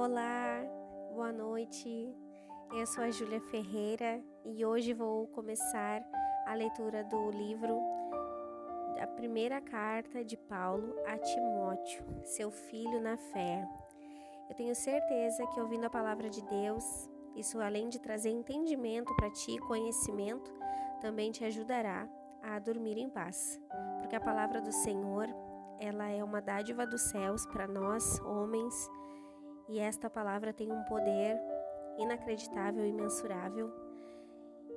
Olá, boa noite. Eu sou a Júlia Ferreira e hoje vou começar a leitura do livro da primeira carta de Paulo a Timóteo, seu filho na fé. Eu tenho certeza que ouvindo a palavra de Deus, isso além de trazer entendimento para ti, conhecimento, também te ajudará a dormir em paz. Porque a palavra do Senhor, ela é uma dádiva dos céus para nós, homens, e esta palavra tem um poder inacreditável e imensurável.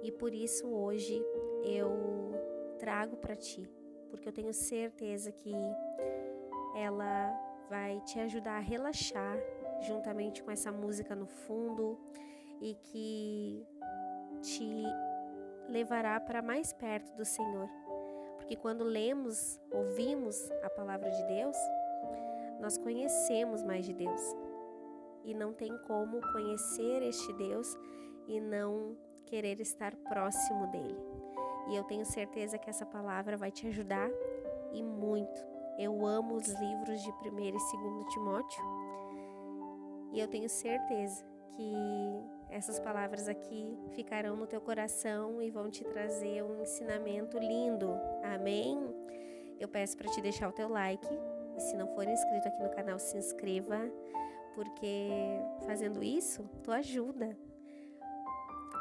E por isso hoje eu trago para ti, porque eu tenho certeza que ela vai te ajudar a relaxar juntamente com essa música no fundo e que te levará para mais perto do Senhor. Porque quando lemos, ouvimos a palavra de Deus, nós conhecemos mais de Deus. E não tem como conhecer este Deus e não querer estar próximo dele. E eu tenho certeza que essa palavra vai te ajudar e muito. Eu amo os livros de 1º e 2º Timóteo e eu tenho certeza que essas palavras aqui ficarão no teu coração e vão te trazer um ensinamento lindo. Amém? Eu peço para te deixar o teu like e se não for inscrito aqui no canal, se inscreva, porque fazendo isso, tu ajuda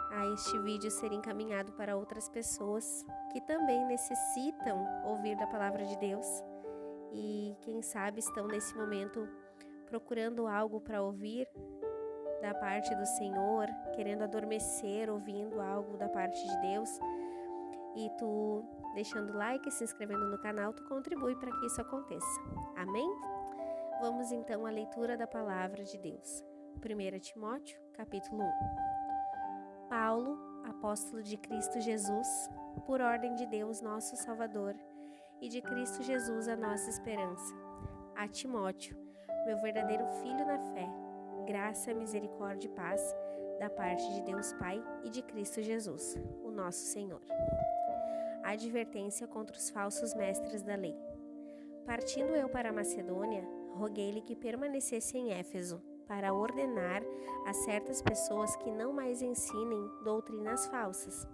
a este vídeo ser encaminhado para outras pessoas que também necessitam ouvir da palavra de Deus e quem sabe estão nesse momento procurando algo para ouvir da parte do Senhor, querendo adormecer ouvindo algo da parte de Deus, e tu deixando like e se inscrevendo no canal, tu contribui para que isso aconteça. Amém? Vamos então à leitura da palavra de Deus. 1 Timóteo, capítulo 1. Paulo, apóstolo de Cristo Jesus, por ordem de Deus nosso Salvador, e de Cristo Jesus a nossa esperança. A Timóteo, meu verdadeiro filho na fé, graça, misericórdia e paz, da parte de Deus Pai e de Cristo Jesus, o nosso Senhor. Advertência contra os falsos mestres da lei. Partindo eu para a Macedônia, roguei-lhe que permanecesse em Éfeso, para ordenar a certas pessoas que não mais ensinem doutrinas falsas,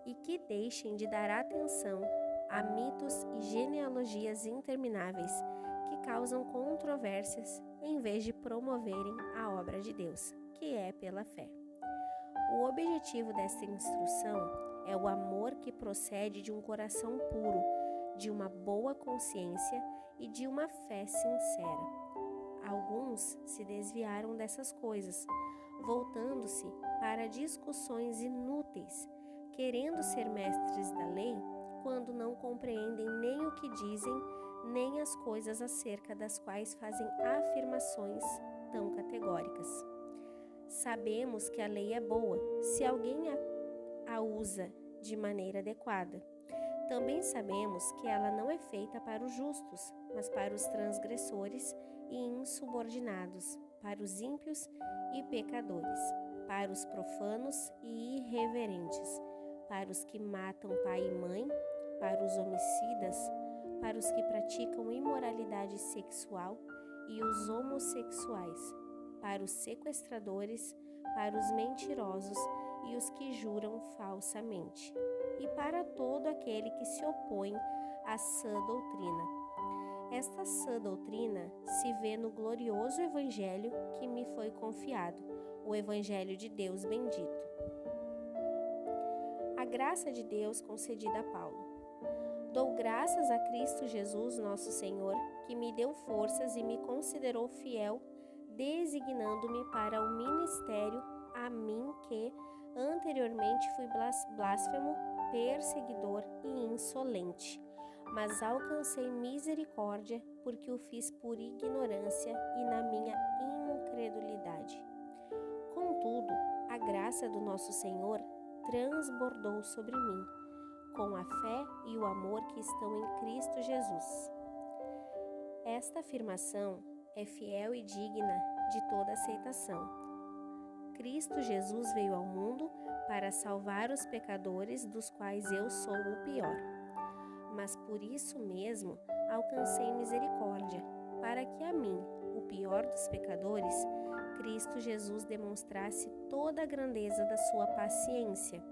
e que deixem de dar atenção a mitos e genealogias intermináveis que causam controvérsias, em vez de promoverem a obra de Deus, que é pela fé. O objetivo desta instrução é o amor que procede de um coração puro, de uma boa consciência e de uma fé sincera. Alguns se desviaram dessas coisas, voltando-se para discussões inúteis, querendo ser mestres da lei, quando não compreendem nem o que dizem, nem as coisas acerca das quais fazem afirmações tão categóricas. Sabemos que a lei é boa, se alguém a usa de maneira adequada. Também sabemos que ela não é feita para os justos, mas para os transgressores e insubordinados, para os ímpios e pecadores, para os profanos e irreverentes, para os que matam pai e mãe, para os homicidas, para os que praticam imoralidade sexual e os homossexuais, para os sequestradores, para os mentirosos e os que juram falsamente, e para todo aquele que se opõe à sã doutrina. Esta sã doutrina se vê no glorioso evangelho que me foi confiado, o evangelho de Deus bendito. A graça de Deus concedida a Paulo. Dou graças a Cristo Jesus, nosso Senhor, que me deu forças e me considerou fiel, designando-me para o ministério, a mim que anteriormente fui blasfemo, perseguidor e insolente, mas alcancei misericórdia porque o fiz por ignorância e na minha incredulidade. Contudo, a graça do nosso Senhor transbordou sobre mim, com a fé e o amor que estão em Cristo Jesus. Esta afirmação é fiel e digna de toda aceitação. Cristo Jesus veio ao mundo para salvar os pecadores, dos quais eu sou o pior. Mas por isso mesmo alcancei misericórdia, para que a mim, o pior dos pecadores, Cristo Jesus demonstrasse toda a grandeza da sua paciência,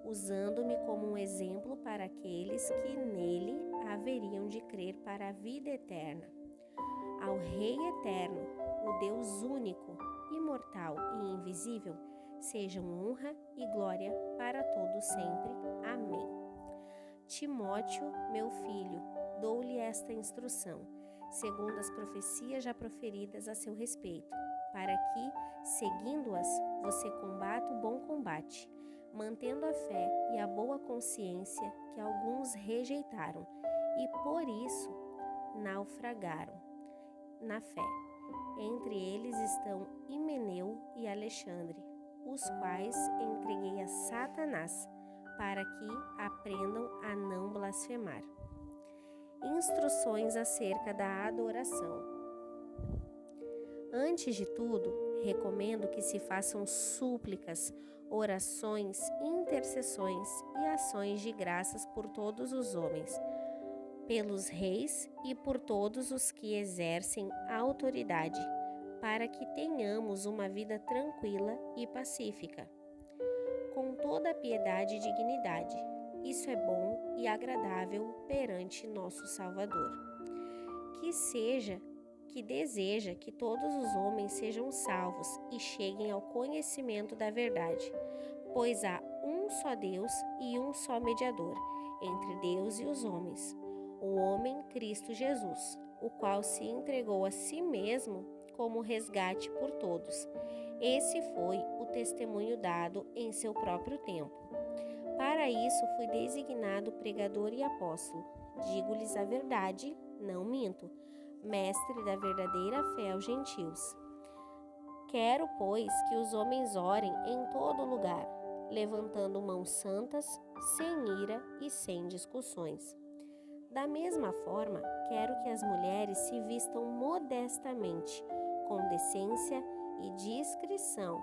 usando-me como um exemplo para aqueles que nele haveriam de crer para a vida eterna. Ao Rei eterno, o Deus único, imortal e invisível, sejam honra e glória para todos sempre. Amém. Timóteo, meu filho, dou-lhe esta instrução, segundo as profecias já proferidas a seu respeito, para que, seguindo-as, você combata o bom combate, mantendo a fé e a boa consciência que alguns rejeitaram e, por isso, naufragaram na fé. Entre eles estão Himeneu e Alexandre, os quais entreguei a Satanás, para que aprendam a não blasfemar. Instruções acerca da adoração. Antes de tudo, recomendo que se façam súplicas, orações, intercessões e ações de graças por todos os homens, pelos reis e por todos os que exercem autoridade, para que tenhamos uma vida tranquila e pacífica, com toda a piedade e dignidade. Isso é bom e agradável perante nosso Salvador, que deseja que todos os homens sejam salvos e cheguem ao conhecimento da verdade, pois há um só Deus e um só mediador entre Deus e os homens, o homem Cristo Jesus, o qual se entregou a si mesmo como resgate por todos. Esse foi o testemunho dado em seu próprio tempo. Para isso fui designado pregador e apóstolo. Digo-lhes a verdade, não minto, mestre da verdadeira fé aos gentios. Quero, pois, que os homens orem em todo lugar, levantando mãos santas, sem ira e sem discussões. Da mesma forma, quero que as mulheres se vistam modestamente, com decência e discrição,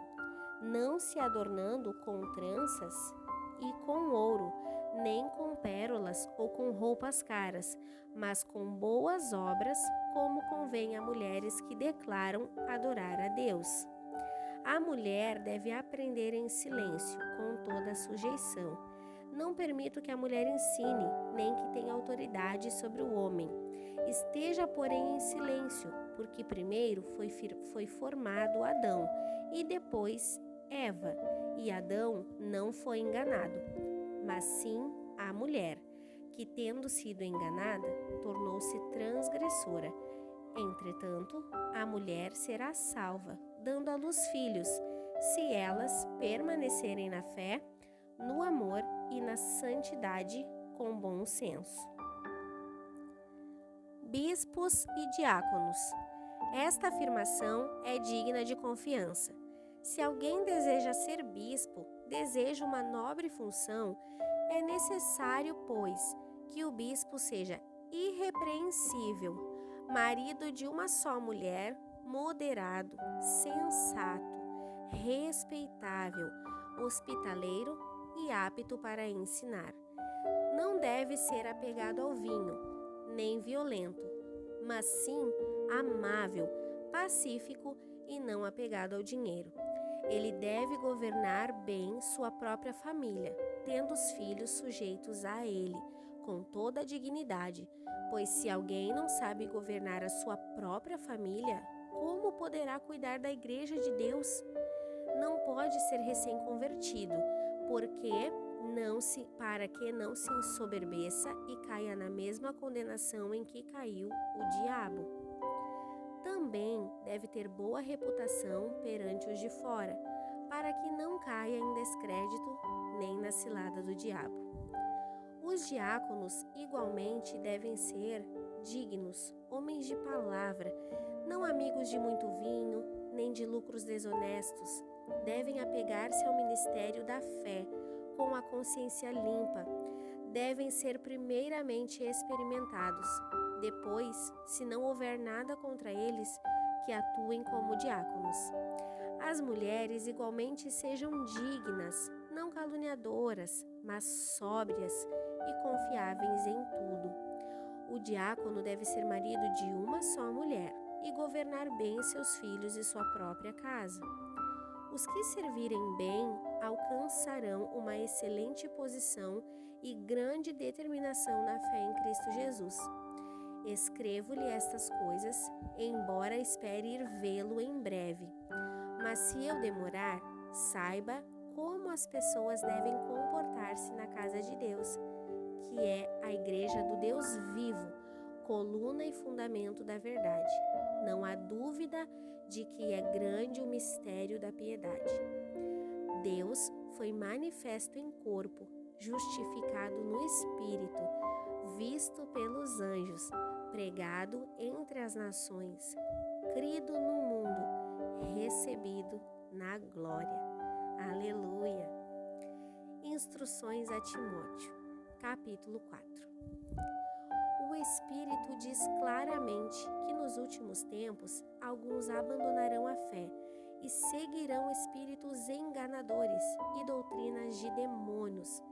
não se adornando com tranças e com ouro, nem com pérolas ou com roupas caras, mas com boas obras, como convém a mulheres que declaram adorar a Deus. A mulher deve aprender em silêncio, com toda a sujeição. Não permito que a mulher ensine, nem que tenha autoridade sobre o homem. Esteja, porém, em silêncio, porque primeiro foi formado Adão e depois Eva, e Adão não foi enganado, mas sim a mulher, que, tendo sido enganada, tornou-se transgressora. Entretanto, a mulher será salva, dando à luz filhos, se elas permanecerem na fé, no amor e na santidade com bom senso. Bispos e diáconos. Esta afirmação é digna de confiança. Se alguém deseja ser bispo, deseja uma nobre função, é necessário, pois, que o bispo seja irrepreensível, marido de uma só mulher, moderado, sensato, respeitável, hospitaleiro e apto para ensinar. Não deve ser apegado ao vinho, nem violento, mas sim amável, pacífico e não apegado ao dinheiro. Ele deve governar bem sua própria família, tendo os filhos sujeitos a ele, com toda a dignidade, pois se alguém não sabe governar a sua própria família, como poderá cuidar da igreja de Deus? Não pode ser recém-convertido, para que não se ensoberbeça e caia na mesma condenação em que caiu o diabo. Também deve ter boa reputação perante os de fora, para que não caia em descrédito nem na cilada do diabo. Os diáconos igualmente devem ser dignos, homens de palavra, não amigos de muito vinho, nem de lucros desonestos. Devem apegar-se ao ministério da fé, com a consciência limpa. Devem ser primeiramente experimentados. Depois, se não houver nada contra eles, que atuem como diáconos. As mulheres igualmente sejam dignas, não caluniadoras, mas sóbrias e confiáveis em tudo. O diácono deve ser marido de uma só mulher e governar bem seus filhos e sua própria casa. Os que servirem bem alcançarão uma excelente posição e grande determinação na fé em Cristo Jesus. Escrevo-lhe estas coisas, embora espere ir vê-lo em breve. Mas se eu demorar, saiba como as pessoas devem comportar-se na casa de Deus, que é a igreja do Deus vivo, coluna e fundamento da verdade. Não há dúvida de que é grande o mistério da piedade. Deus foi manifesto em corpo, justificado no Espírito, visto pelos anjos, pregado entre as nações, crido no mundo, recebido na glória. Aleluia! Instruções a Timóteo, capítulo 4. O Espírito diz claramente que nos últimos tempos alguns abandonarão a fé e seguirão espíritos enganadores e doutrinas de demônios.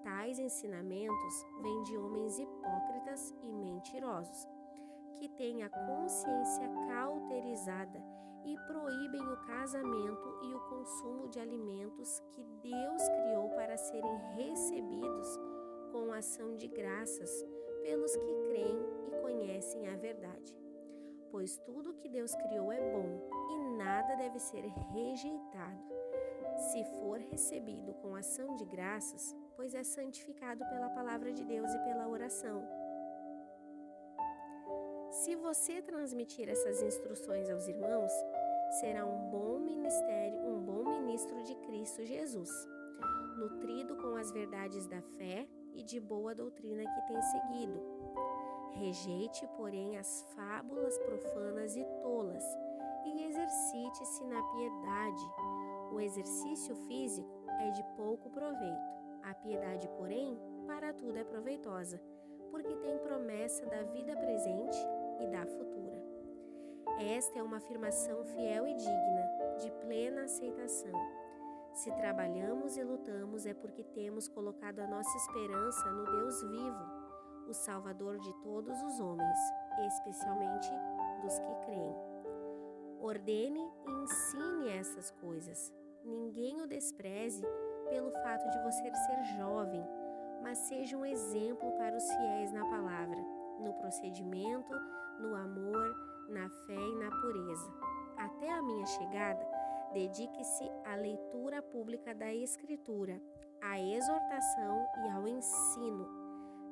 Tais ensinamentos vêm de homens hipócritas e mentirosos, que têm a consciência cauterizada e proíbem o casamento e o consumo de alimentos que Deus criou para serem recebidos com ação de graças pelos que creem e conhecem a verdade. Pois tudo que Deus criou é bom e nada deve ser rejeitado, se for recebido com ação de graças, pois é santificado pela palavra de Deus e pela oração. Se você transmitir essas instruções aos irmãos, será um bom ministro de Cristo Jesus, nutrido com as verdades da fé e de boa doutrina que tem seguido. Rejeite, porém, as fábulas profanas e tolas e exercite-se na piedade. O exercício físico é de pouco proveito. A piedade, porém, para tudo é proveitosa, porque tem promessa da vida presente e da futura. Esta é uma afirmação fiel e digna, de plena aceitação. Se trabalhamos e lutamos é porque temos colocado a nossa esperança no Deus vivo, o Salvador de todos os homens, especialmente dos que creem. Ordene e ensine essas coisas. Ninguém o despreze pelo fato de você ser jovem, mas seja um exemplo para os fiéis na palavra, no procedimento, no amor, na fé e na pureza. Até a minha chegada, dedique-se à leitura pública da Escritura, à exortação e ao ensino.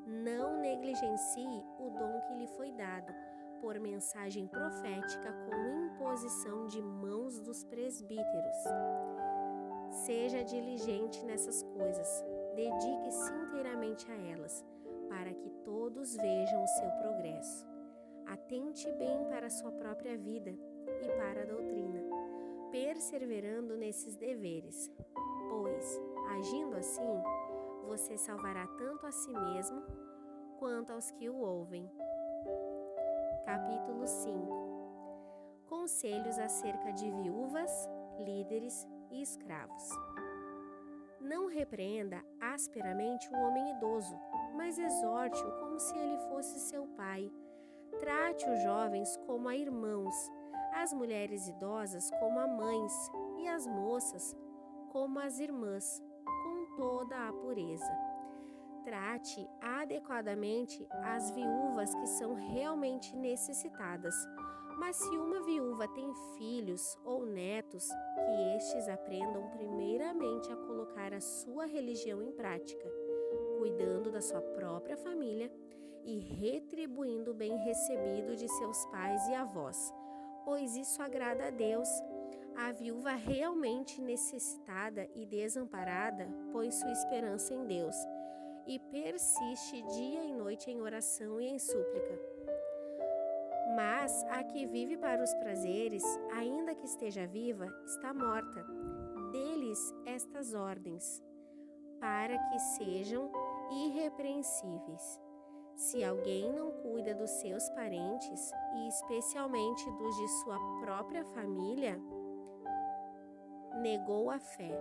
Não negligencie o dom que lhe foi dado, por mensagem profética com imposição de mãos dos presbíteros. Seja diligente nessas coisas, dedique-se inteiramente a elas, para que todos vejam o seu progresso. Atente bem para a sua própria vida e para a doutrina, perseverando nesses deveres, pois, agindo assim, você salvará tanto a si mesmo quanto aos que o ouvem. Capítulo 5. Conselhos acerca de viúvas, líderes e escravos. Não repreenda asperamente o homem idoso, mas exorte-o como se ele fosse seu pai. Trate os jovens como a irmãos, as mulheres idosas como a mães e as moças como as irmãs, com toda a pureza. Trate adequadamente as viúvas que são realmente necessitadas, mas se uma viúva tem filhos ou netos, que estes aprendam primeiramente a colocar a sua religião em prática, cuidando da sua própria família e retribuindo o bem recebido de seus pais e avós, pois isso agrada a Deus. A viúva realmente necessitada e desamparada põe sua esperança em Deus e persiste dia e noite em oração e em súplica. Mas a que vive para os prazeres, ainda que esteja viva, está morta. Dê-lhes estas ordens, para que sejam irrepreensíveis. Se alguém não cuida dos seus parentes, e especialmente dos de sua própria família, negou a fé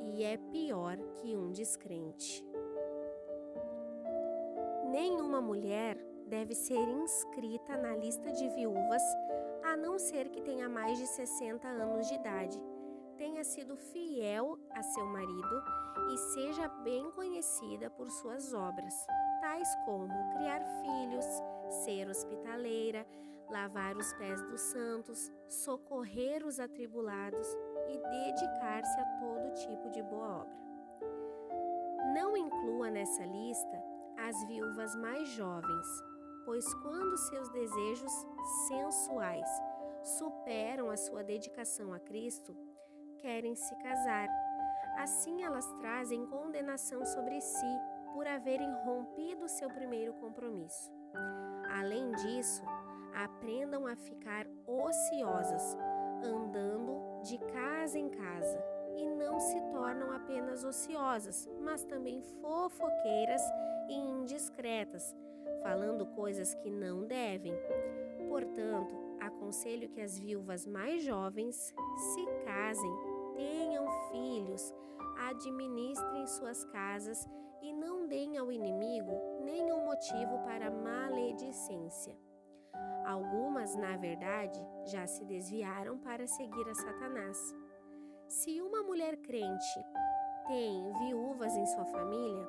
e é pior que um descrente. Nenhuma mulher deve ser inscrita na lista de viúvas a não ser que tenha mais de 60 anos de idade, tenha sido fiel a seu marido e seja bem conhecida por suas obras, tais como criar filhos, ser hospitaleira, lavar os pés dos santos, socorrer os atribulados e dedicar-se a todo tipo de boa obra. Não inclua nessa lista as viúvas mais jovens, pois quando seus desejos sensuais superam a sua dedicação a Cristo, querem se casar. Assim elas trazem condenação sobre si por haverem rompido seu primeiro compromisso. Além disso, aprendam a ficar ociosas, andando de casa em casa, e não se tornam apenas ociosas, mas também fofoqueiras e indiscretas, falando coisas que não devem. Portanto, aconselho que as viúvas mais jovens se casem, tenham filhos, administrem suas casas e não deem ao inimigo nenhum motivo para maledicência. Algumas, na verdade, já se desviaram para seguir a Satanás. Se uma mulher crente tem viúvas em sua família,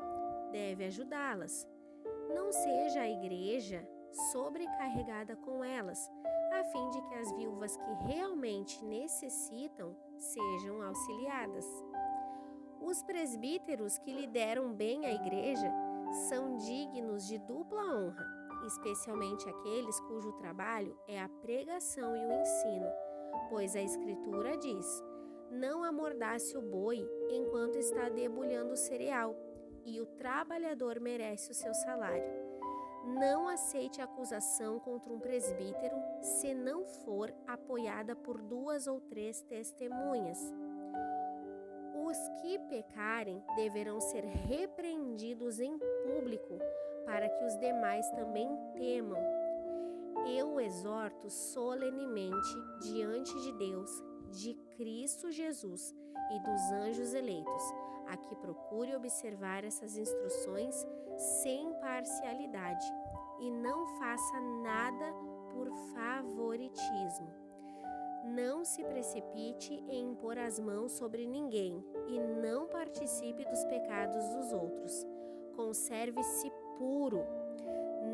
deve ajudá-las. Não seja a igreja sobrecarregada com elas, a fim de que as viúvas que realmente necessitam sejam auxiliadas. Os presbíteros que lideram bem a igreja são dignos de dupla honra, especialmente aqueles cujo trabalho é a pregação e o ensino, pois a Escritura diz: não amordace o boi enquanto está debulhando o cereal, e o trabalhador merece o seu salário. Não aceite acusação contra um presbítero se não for apoiada por 2 ou 3 testemunhas. Os que pecarem deverão ser repreendidos em público, para que os demais também temam. Eu o exorto solenemente diante de Deus, de Cristo Jesus e dos anjos eleitos, a que procure observar essas instruções sem parcialidade e não faça nada por favoritismo. Não se precipite em impor as mãos sobre ninguém e não participe dos pecados dos outros. Conserve-se puro.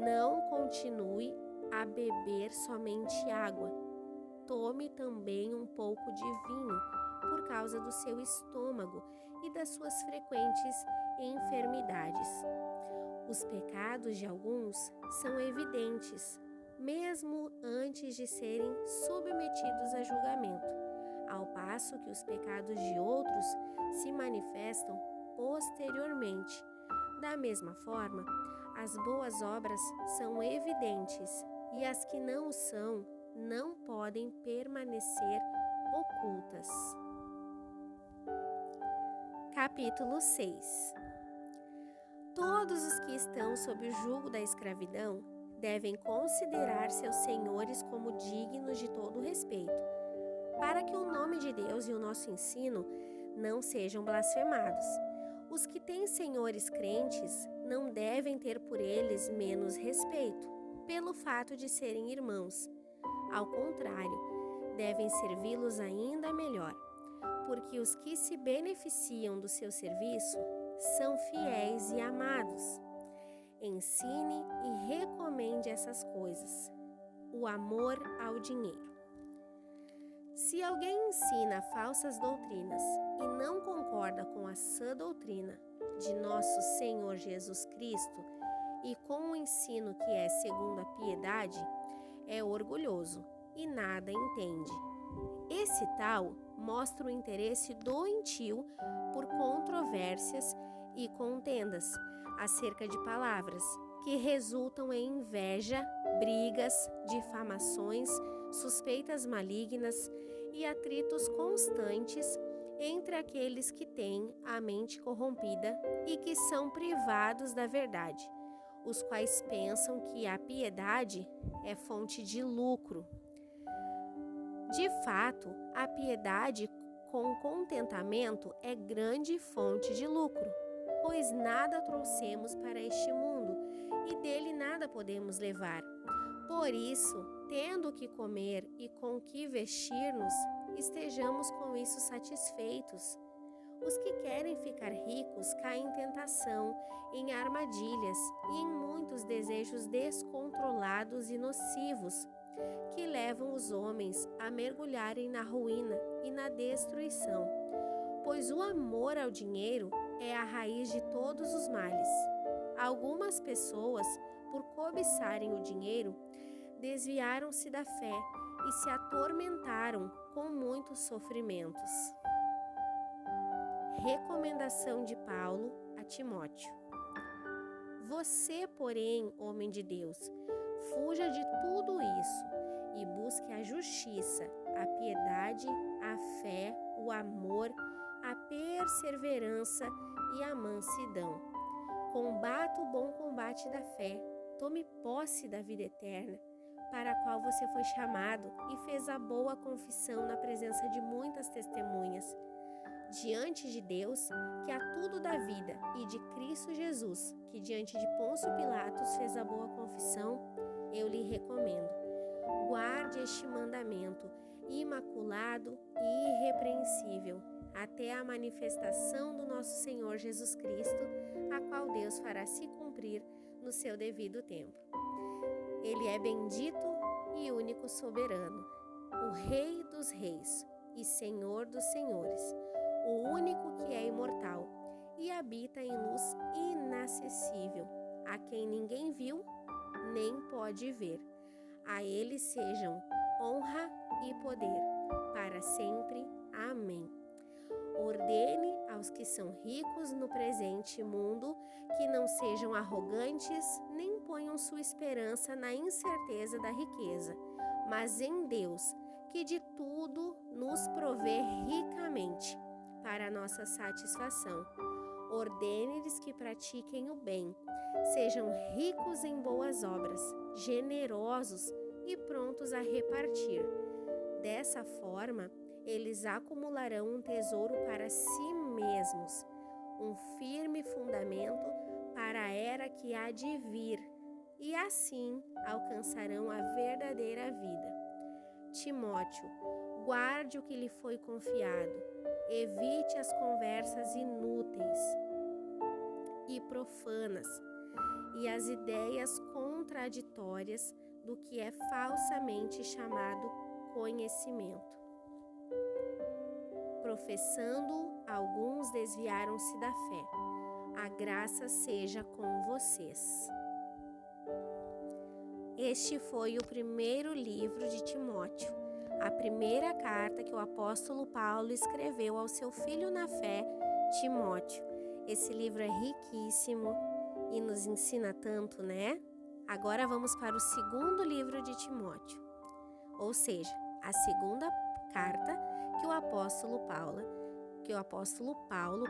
Não continue a beber somente água. Tome também um pouco de vinho por causa do seu estômago e das suas frequentes enfermidades. Os pecados de alguns são evidentes, mesmo antes de serem submetidos a julgamento, ao passo que os pecados de outros se manifestam posteriormente. Da mesma forma, as boas obras são evidentes e as que não o são não podem permanecer ocultas. Capítulo 6. Todos os que estão sob o jugo da escravidão devem considerar seus senhores como dignos de todo respeito, para que o nome de Deus e o nosso ensino não sejam blasfemados. Os que têm senhores crentes não devem ter por eles menos respeito, pelo fato de serem irmãos. Ao contrário, devem servi-los ainda melhor, porque os que se beneficiam do seu serviço são fiéis e amados. Ensine e recomende essas coisas. O amor ao dinheiro. Se alguém ensina falsas doutrinas e não concorda com a sã doutrina de nosso Senhor Jesus Cristo e com o ensino que é segundo a piedade, é orgulhoso e nada entende. Esse tal mostra o interesse doentio por controvérsias e contendas acerca de palavras, que resultam em inveja, brigas, difamações, suspeitas malignas e atritos constantes entre aqueles que têm a mente corrompida e que são privados da verdade, os quais pensam que a piedade é fonte de lucro. De fato, a piedade com contentamento é grande fonte de lucro, pois nada trouxemos para este mundo e dele nada podemos levar. Por isso, Tendo o que comer e com o que vestir-nos, estejamos com isso satisfeitos. Os que querem ficar ricos caem em tentação, em armadilhas e em muitos desejos descontrolados e nocivos, que levam os homens a mergulharem na ruína e na destruição. Pois o amor ao dinheiro é a raiz de todos os males. Algumas pessoas, por cobiçarem o dinheiro, desviaram-se da fé e se atormentaram com muitos sofrimentos. Recomendação de Paulo a Timóteo. Você, porém, homem de Deus, fuja de tudo isso e busque a justiça, a piedade, a fé, o amor, a perseverança e a mansidão. Combata o bom combate da fé, tome posse da vida eterna, para a qual você foi chamado e fez a boa confissão na presença de muitas testemunhas. Diante de Deus, que a tudo dá vida, e de Cristo Jesus, que diante de Pôncio Pilatos fez a boa confissão, eu lhe recomendo. Guarde este mandamento, imaculado e irrepreensível, até a manifestação do nosso Senhor Jesus Cristo, a qual Deus fará se cumprir no seu devido tempo. Ele é bendito e único soberano, o Rei dos reis e Senhor dos senhores, o único que é imortal e habita em luz inacessível, a quem ninguém viu nem pode ver. A ele sejam honra e poder, para sempre. Amém. Ordene aos que são ricos no presente mundo que não sejam arrogantes nem ponham sua esperança na incerteza da riqueza, mas em Deus, que de tudo nos provê ricamente para a nossa satisfação. Ordene-lhes que pratiquem o bem, sejam ricos em boas obras, generosos e prontos a repartir. Dessa forma, eles acumularão um tesouro para si mesmos, um firme fundamento para a era que há de vir, e assim alcançarão a verdadeira vida. Timóteo, guarde o que lhe foi confiado, evite as conversas inúteis e profanas e as ideias contraditórias do que é falsamente chamado conhecimento. Professando, alguns desviaram-se da fé. A graça seja com vocês. Este foi o primeiro livro de Timóteo, a primeira carta que o apóstolo Paulo escreveu ao seu filho na fé, Timóteo. Esse livro é riquíssimo e nos ensina tanto, né? Agora vamos para o segundo livro de Timóteo, ou seja, a segunda carta que o apóstolo Paulo,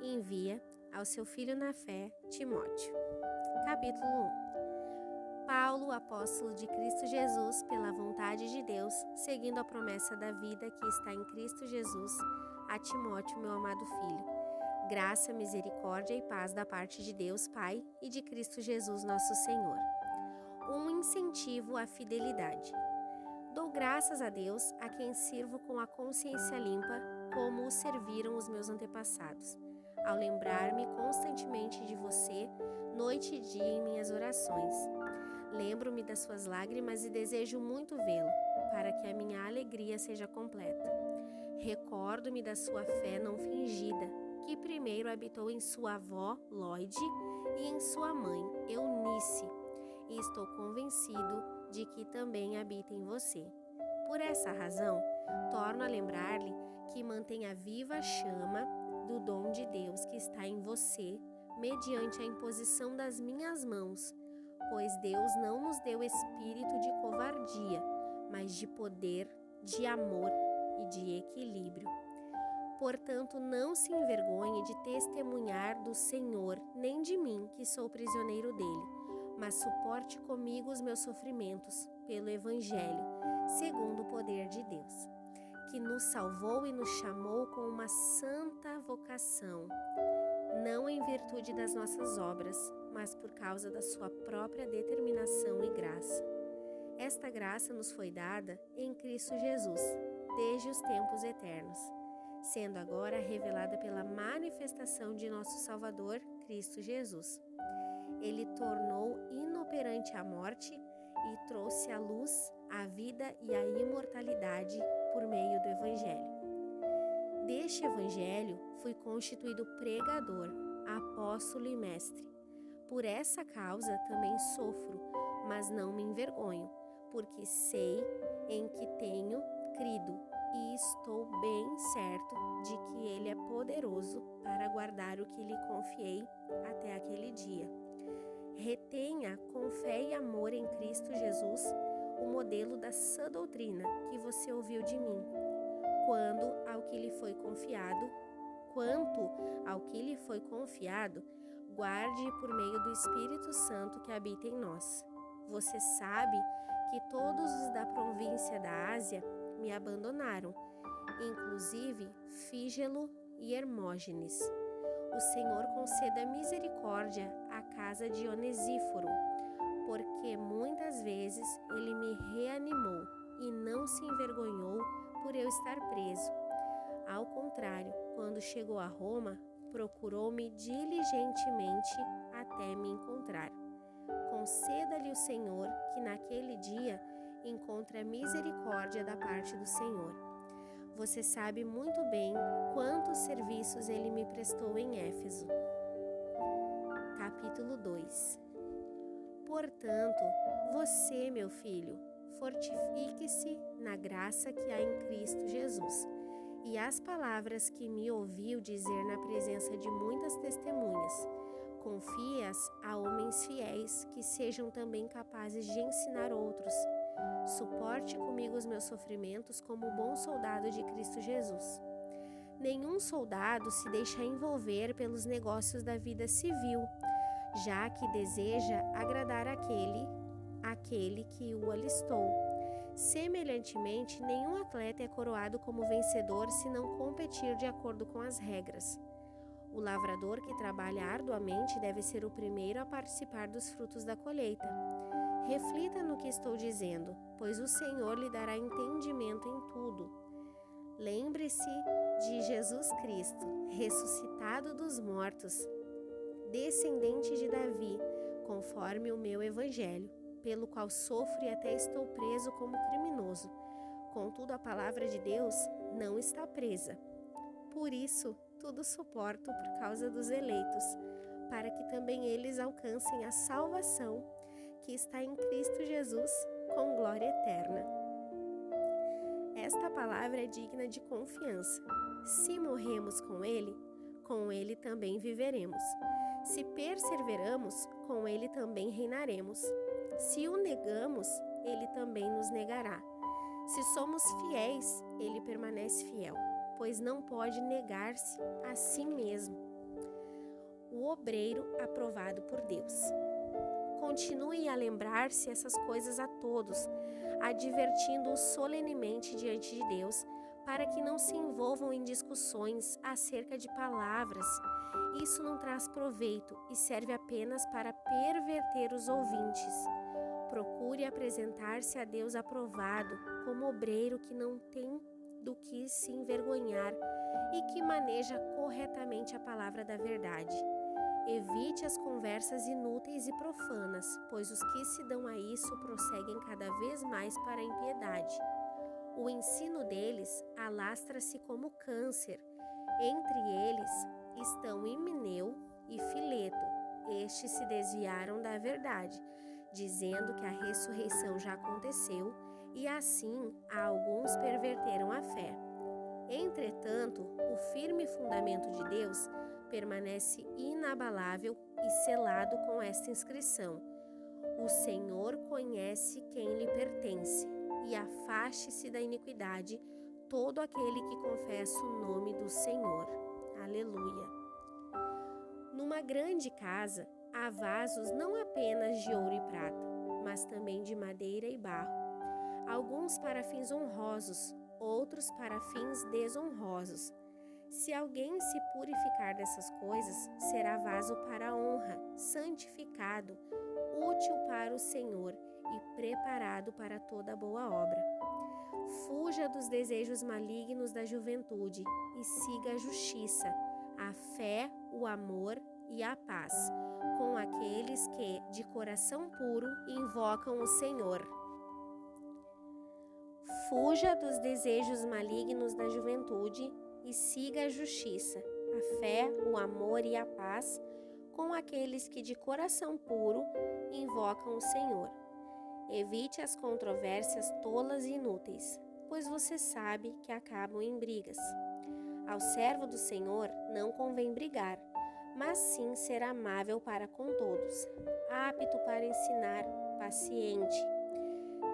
envia ao seu filho na fé, Timóteo. Capítulo 1. Paulo, apóstolo de Cristo Jesus, pela vontade de Deus, seguindo a promessa da vida que está em Cristo Jesus, a Timóteo, meu amado filho. Graça, misericórdia e paz da parte de Deus, Pai, e de Cristo Jesus, nosso Senhor. Um incentivo à fidelidade. Dou graças a Deus, a quem sirvo com a consciência limpa, como o serviram os meus antepassados, ao lembrar-me constantemente de você, noite e dia em minhas orações. Lembro-me das suas lágrimas e desejo muito vê-lo, para que a minha alegria seja completa. Recordo-me da sua fé não fingida, que primeiro habitou em sua avó, Lóide, e em sua mãe, Eunice, e estou convencido de que também habita em você. Por essa razão, torno a lembrar-lhe que mantenha viva a chama do dom de Deus que está em você, mediante a imposição das minhas mãos, pois Deus não nos deu espírito de covardia, mas de poder, de amor e de equilíbrio. Portanto, não se envergonhe de testemunhar do Senhor, nem de mim, que sou prisioneiro dele, mas suporte comigo os meus sofrimentos pelo Evangelho, segundo o poder de Deus, que nos salvou e nos chamou com uma santa vocação, não em virtude das nossas obras, mas por causa da sua própria determinação e graça. Esta graça nos foi dada em Cristo Jesus, desde os tempos eternos, sendo agora revelada pela manifestação de nosso Salvador, Cristo Jesus. Ele tornou inoperante a morte e trouxe à luz a vida e a imortalidade por meio do Evangelho. Deste Evangelho fui constituído pregador, apóstolo e mestre. Por essa causa também sofro, mas não me envergonho, porque sei em que tenho crido e estou bem certo de que Ele é poderoso para guardar o que lhe confiei até aquele dia. Retenha com fé e amor em Cristo Jesus o modelo da sã doutrina que você ouviu de mim, quanto ao que lhe foi confiado, guarde por meio do Espírito Santo que habita em nós. Você sabe que todos os da província da Ásia me abandonaram, inclusive Fígelo e Hermógenes. O Senhor conceda misericórdia à casa de Onesíforo, porque muitas vezes ele me reanimou e não se envergonhou por eu estar preso. Ao contrário, quando chegou a Roma, procurou-me diligentemente até me encontrar. Conceda-lhe o Senhor que naquele dia encontre misericórdia da parte do Senhor. Você sabe muito bem quantos serviços ele me prestou em Éfeso. Capítulo 2. Portanto, você, meu filho, fortifique-se na graça que há em Cristo Jesus, e as palavras que me ouviu dizer na presença de muitas testemunhas, confie-as a homens fiéis que sejam também capazes de ensinar outros. Suporte comigo os meus sofrimentos como bom soldado de Cristo Jesus. Nenhum soldado se deixa envolver pelos negócios da vida civil, já que deseja agradar aquele que o alistou. Semelhantemente, nenhum atleta é coroado como vencedor se não competir de acordo com as regras. O lavrador que trabalha arduamente deve ser o primeiro a participar dos frutos da colheita. Reflita no que estou dizendo, pois o Senhor lhe dará entendimento em tudo. Lembre-se de Jesus Cristo, ressuscitado dos mortos, descendente de Davi, conforme o meu evangelho, pelo qual sofro e até estou preso como criminoso. Contudo, a palavra de Deus não está presa. Por isso, tudo suporto por causa dos eleitos, para que também eles alcancem a salvação que está em Cristo Jesus, com glória eterna. Esta palavra é digna de confiança. Se morremos com Ele também viveremos. Se perseveramos, com Ele também reinaremos. Se o negamos, Ele também nos negará. Se somos fiéis, Ele permanece fiel, pois não pode negar-se a si mesmo. O obreiro aprovado por Deus. Continue a lembrar-se essas coisas a todos, advertindo-os solenemente diante de Deus, para que não se envolvam em discussões acerca de palavras. Isso não traz proveito e serve apenas para perverter os ouvintes. Procure apresentar-se a Deus aprovado, como obreiro que não tem do que se envergonhar e que maneja corretamente a palavra da verdade. Evite as conversas inúteis e profanas, pois os que se dão a isso prosseguem cada vez mais para a impiedade. O ensino deles alastra-se como câncer. Entre eles estão Himeneu e Fileto. Estes se desviaram da verdade, dizendo que a ressurreição já aconteceu, e assim alguns perverteram a fé. Entretanto, o firme fundamento de Deus permanece inabalável e selado com esta inscrição: o Senhor conhece quem lhe pertence, e afaste-se da iniquidade todo aquele que confessa o nome do Senhor. Aleluia. Numa grande casa há vasos não apenas de ouro e prata, mas também de madeira e barro, alguns para fins honrosos, outros para fins desonrosos. Se alguém se purificar dessas coisas, será vaso para a honra, santificado, útil para o Senhor e preparado para toda boa obra. Fuja dos desejos malignos da juventude e siga a justiça, a fé, o amor e a paz, com aqueles que, de coração puro, invocam o Senhor. Fuja dos desejos malignos da juventude e siga a justiça, a fé, o amor e a paz, com aqueles que, de coração puro, invocam o Senhor. Evite as controvérsias tolas e inúteis, pois você sabe que acabam em brigas. Ao servo do Senhor não convém brigar, mas sim ser amável para com todos, apto para ensinar, paciente.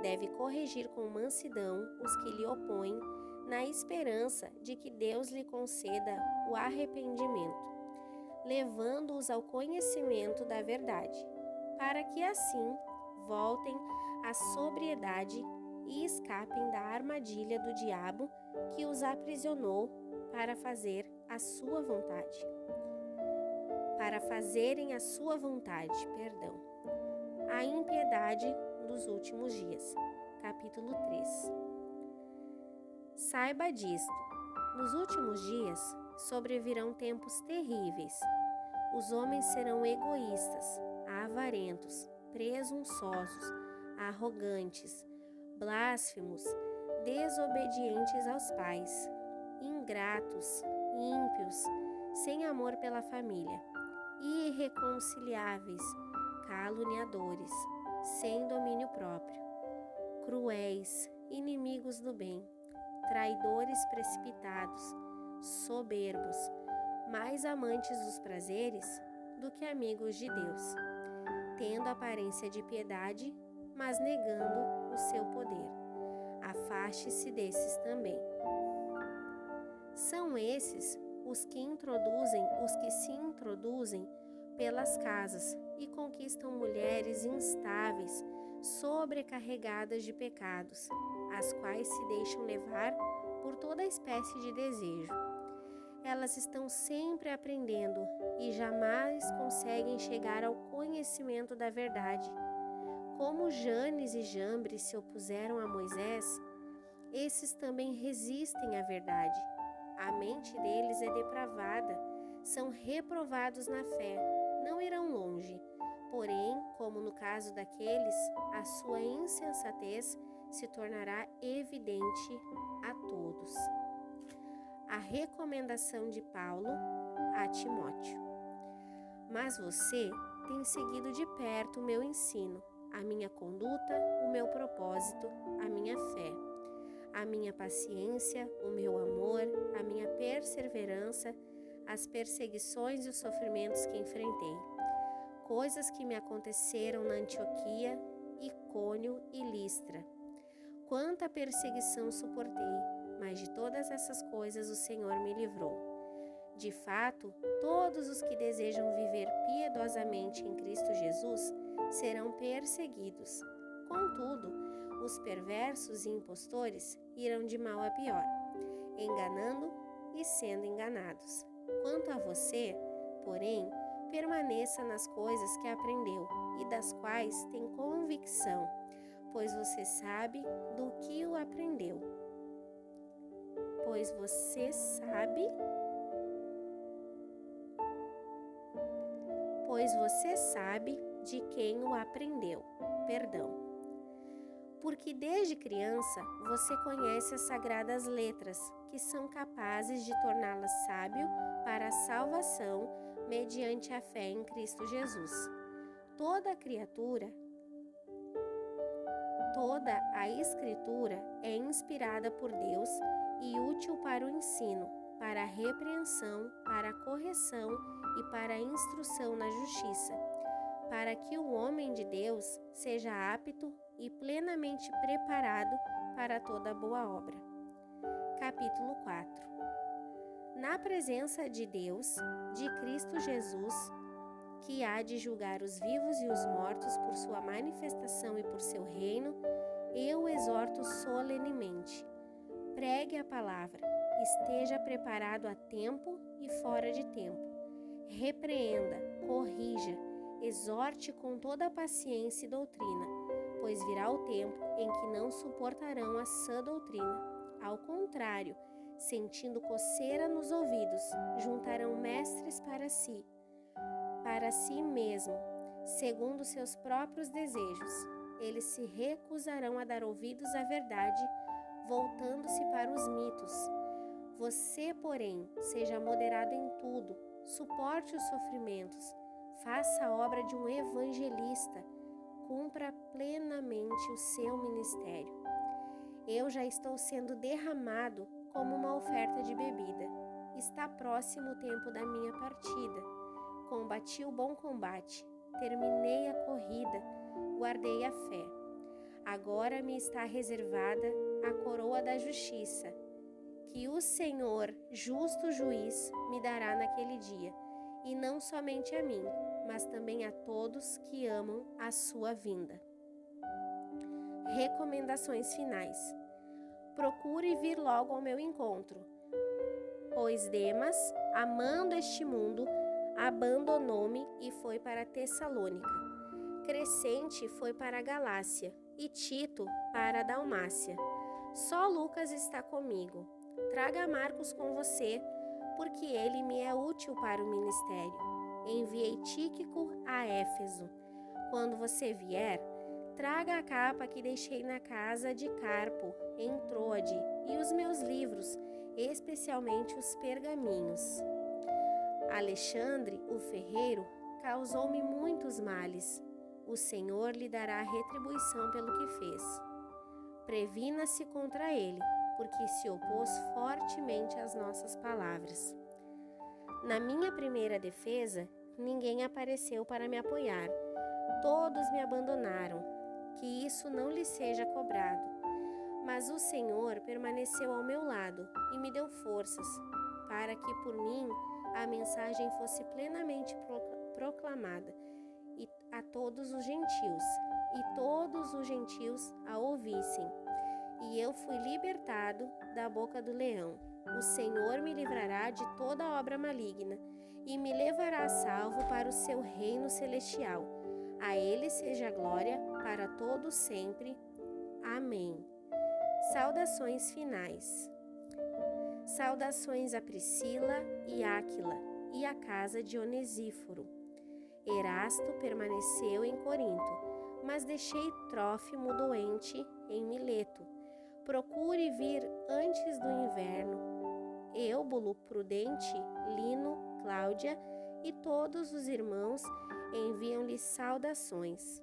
Deve corrigir com mansidão os que lhe opõem, na esperança de que Deus lhe conceda o arrependimento, levando-os ao conhecimento da verdade, para que assim voltem à sobriedade e escapem da armadilha do diabo que os aprisionou para fazerem a sua vontade. A impiedade dos últimos dias. Capítulo 3. Saiba disto: nos últimos dias sobrevirão tempos terríveis. Os homens serão egoístas, avarentos, presunçosos, arrogantes, blasfemos, desobedientes aos pais, ingratos, ímpios, sem amor pela família, irreconciliáveis, caluniadores, sem domínio próprio, cruéis, inimigos do bem, traidores precipitados, soberbos, mais amantes dos prazeres do que amigos de Deus, tendo aparência de piedade, mas negando o seu poder. Afaste-se desses também. São esses os que se introduzem pelas casas e conquistam mulheres instáveis, sobrecarregadas de pecados, as quais se deixam levar por toda espécie de desejo. Elas estão sempre aprendendo e jamais conseguem chegar ao conhecimento da verdade. Como Janes e Jambres se opuseram a Moisés, esses também resistem à verdade. A mente deles é depravada, são reprovados na fé, não irão longe. Porém, como no caso daqueles, a sua insensatez se tornará evidente a todos. A recomendação de Paulo a Timóteo. Mas você tem seguido de perto o meu ensino, a minha conduta, o meu propósito, a minha fé, a minha paciência, o meu amor, a minha perseverança, as perseguições e os sofrimentos que enfrentei, coisas que me aconteceram na Antioquia, Icônio e Listra. Quanta perseguição suportei, mas de todas essas coisas o Senhor me livrou. De fato, todos os que desejam viver piedosamente em Cristo Jesus serão perseguidos. Contudo, os perversos e impostores irão de mal a pior, enganando e sendo enganados. Quanto a você, porém, permaneça nas coisas que aprendeu e das quais tem convicção, pois você sabe do que o aprendeu. Pois você sabe de quem o aprendeu. Porque desde criança você conhece as sagradas letras, que são capazes de torná-la sábio para a salvação mediante a fé em Cristo Jesus. Toda a Escritura é inspirada por Deus e útil para o ensino, para a repreensão, para a correção e para a instrução na justiça, para que o homem de Deus seja apto e plenamente preparado para toda boa obra. Capítulo 4. Na presença de Deus, de Cristo Jesus, que há de julgar os vivos e os mortos por sua manifestação e por seu reino, eu o exorto solenemente. Pregue a palavra, esteja preparado a tempo e fora de tempo. Repreenda, corrija, exorte com toda a paciência e doutrina, pois virá o tempo em que não suportarão a sã doutrina. Ao contrário, sentindo coceira nos ouvidos, juntarão mestres para si mesmo, segundo seus próprios desejos. Eles se recusarão a dar ouvidos à verdade, voltando-se para os mitos. Você, porém, seja moderado em tudo, suporte os sofrimentos, faça a obra de um evangelista, cumpra plenamente o seu ministério. Eu já estou sendo derramado como uma oferta de bebida. Está próximo o tempo da minha partida. Combati o bom combate, terminei a corrida, guardei a fé. Agora me está reservada a coroa da justiça, que o Senhor, justo juiz, me dará naquele dia, e não somente a mim, mas também a todos que amam a sua vinda. Recomendações finais. Procure vir logo ao meu encontro, pois Demas, amando este mundo, abandonou-me e foi para Tessalônica. Crescente foi para a Galácia e Tito para a Dalmácia. Só Lucas está comigo. Traga Marcos com você, porque ele me é útil para o ministério. Enviei Tíquico a Éfeso. Quando você vier, traga a capa que deixei na casa de Carpo, em Troade, e os meus livros, especialmente os pergaminhos. Alexandre, o ferreiro, causou-me muitos males. O Senhor lhe dará retribuição pelo que fez. Previna-se contra ele, porque se opôs fortemente às nossas palavras. Na minha primeira defesa, ninguém apareceu para me apoiar. Todos me abandonaram. Que isso não lhe seja cobrado. Mas o Senhor permaneceu ao meu lado e me deu forças, para que por mim a mensagem fosse plenamente proclamada a todos os gentios, e todos os gentios a ouvissem. E eu fui libertado da boca do leão. O Senhor me livrará de toda obra maligna e me levará a salvo para o seu reino celestial. A ele seja a glória para todos sempre. Amém. Saudações finais. Saudações a Priscila e Áquila e a casa de Onesíforo. Erasto permaneceu em Corinto, mas deixei Trófimo doente em Mileto. Procure vir antes do inverno. Eúbulo, Prudente, Lino, Cláudia e todos os irmãos enviam-lhe saudações.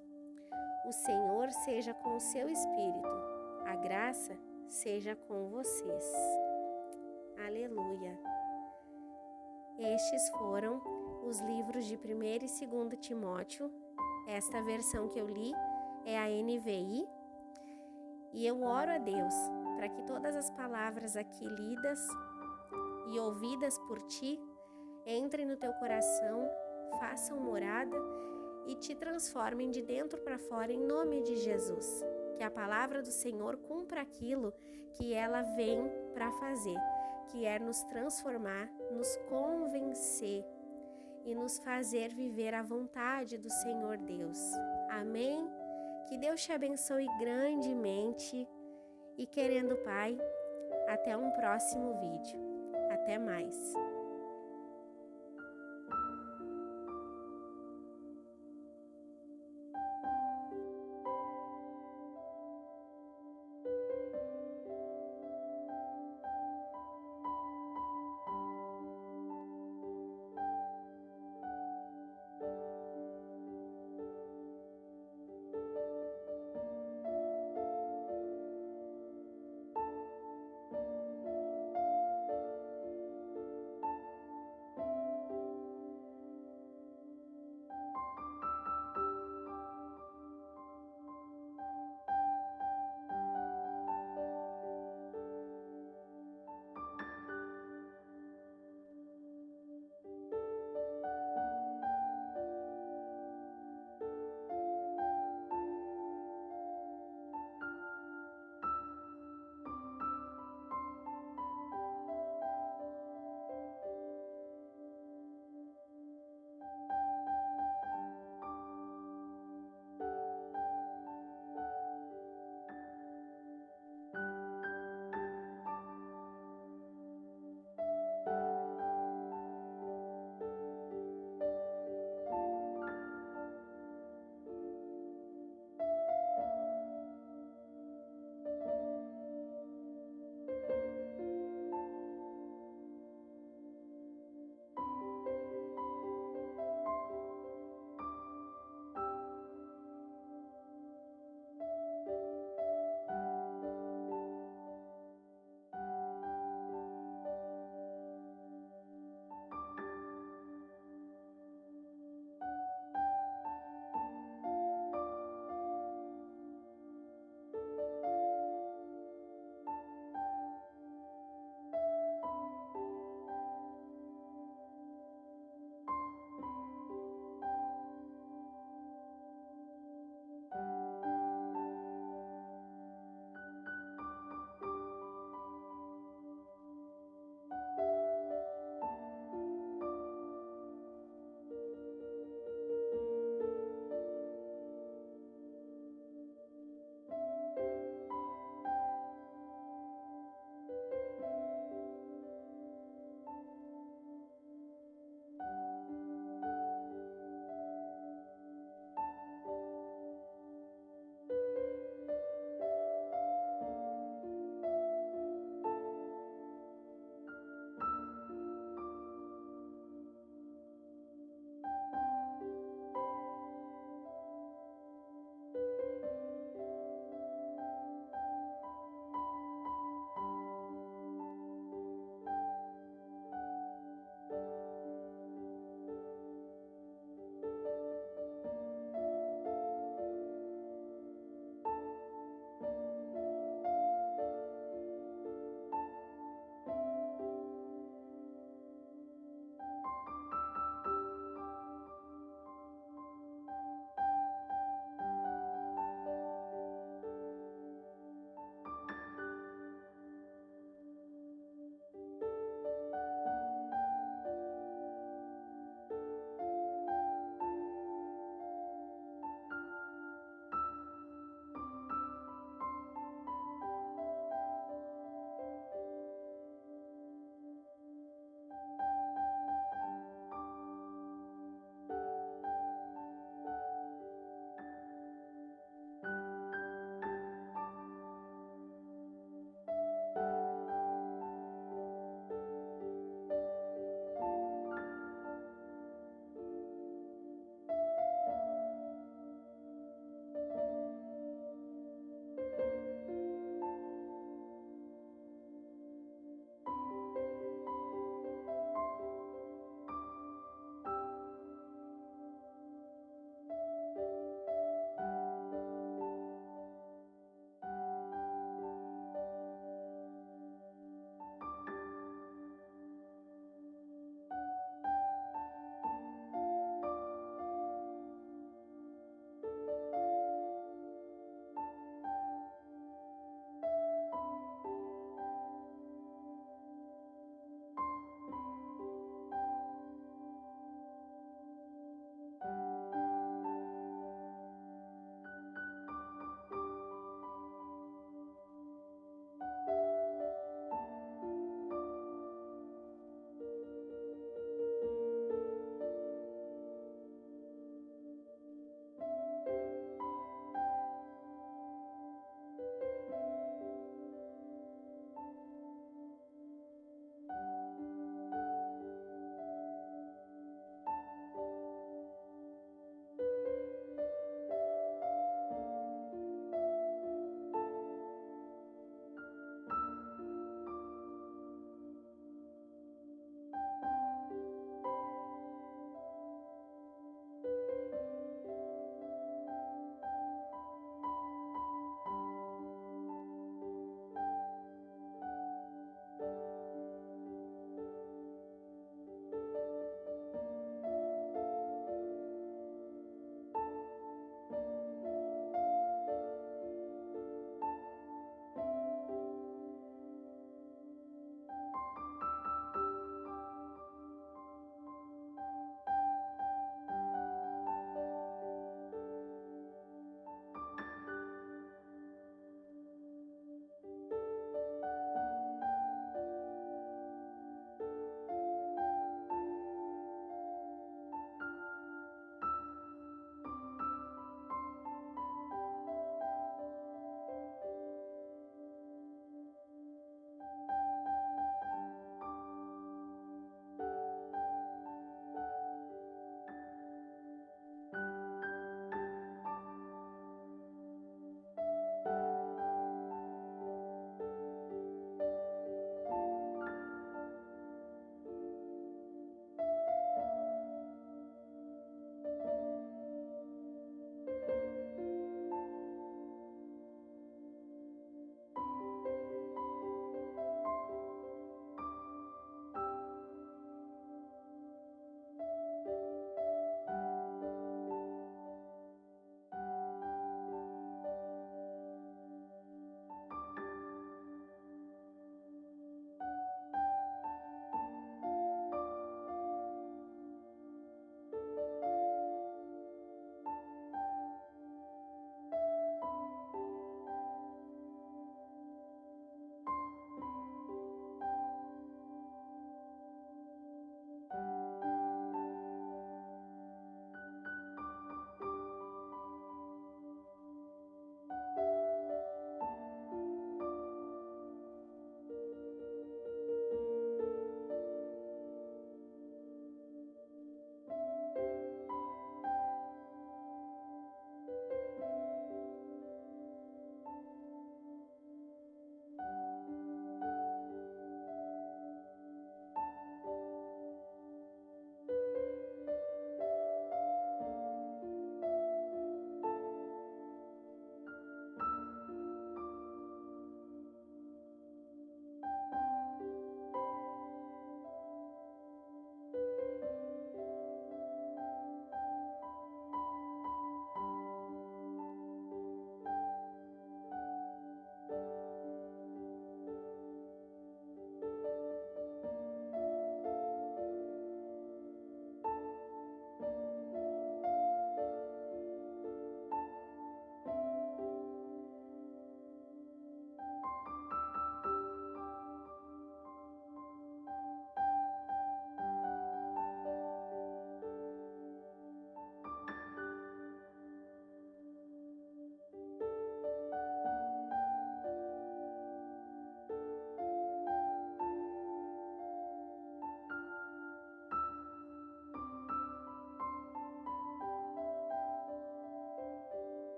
O Senhor seja com o seu espírito. A graça seja com vocês. Aleluia. Estes foram os livros de 1º e 2º Timóteo. Esta versão que eu li é a NVI. E eu oro a Deus para que todas as palavras aqui lidas e ouvidas por ti entrem no teu coração, façam morada e te transformem de dentro para fora em nome de Jesus. Que a palavra do Senhor cumpra aquilo que ela vem para fazer, que é nos transformar, nos convencer e nos fazer viver a vontade do Senhor Deus. Amém? Que Deus te abençoe grandemente e, querendo Pai, até um próximo vídeo. Até mais.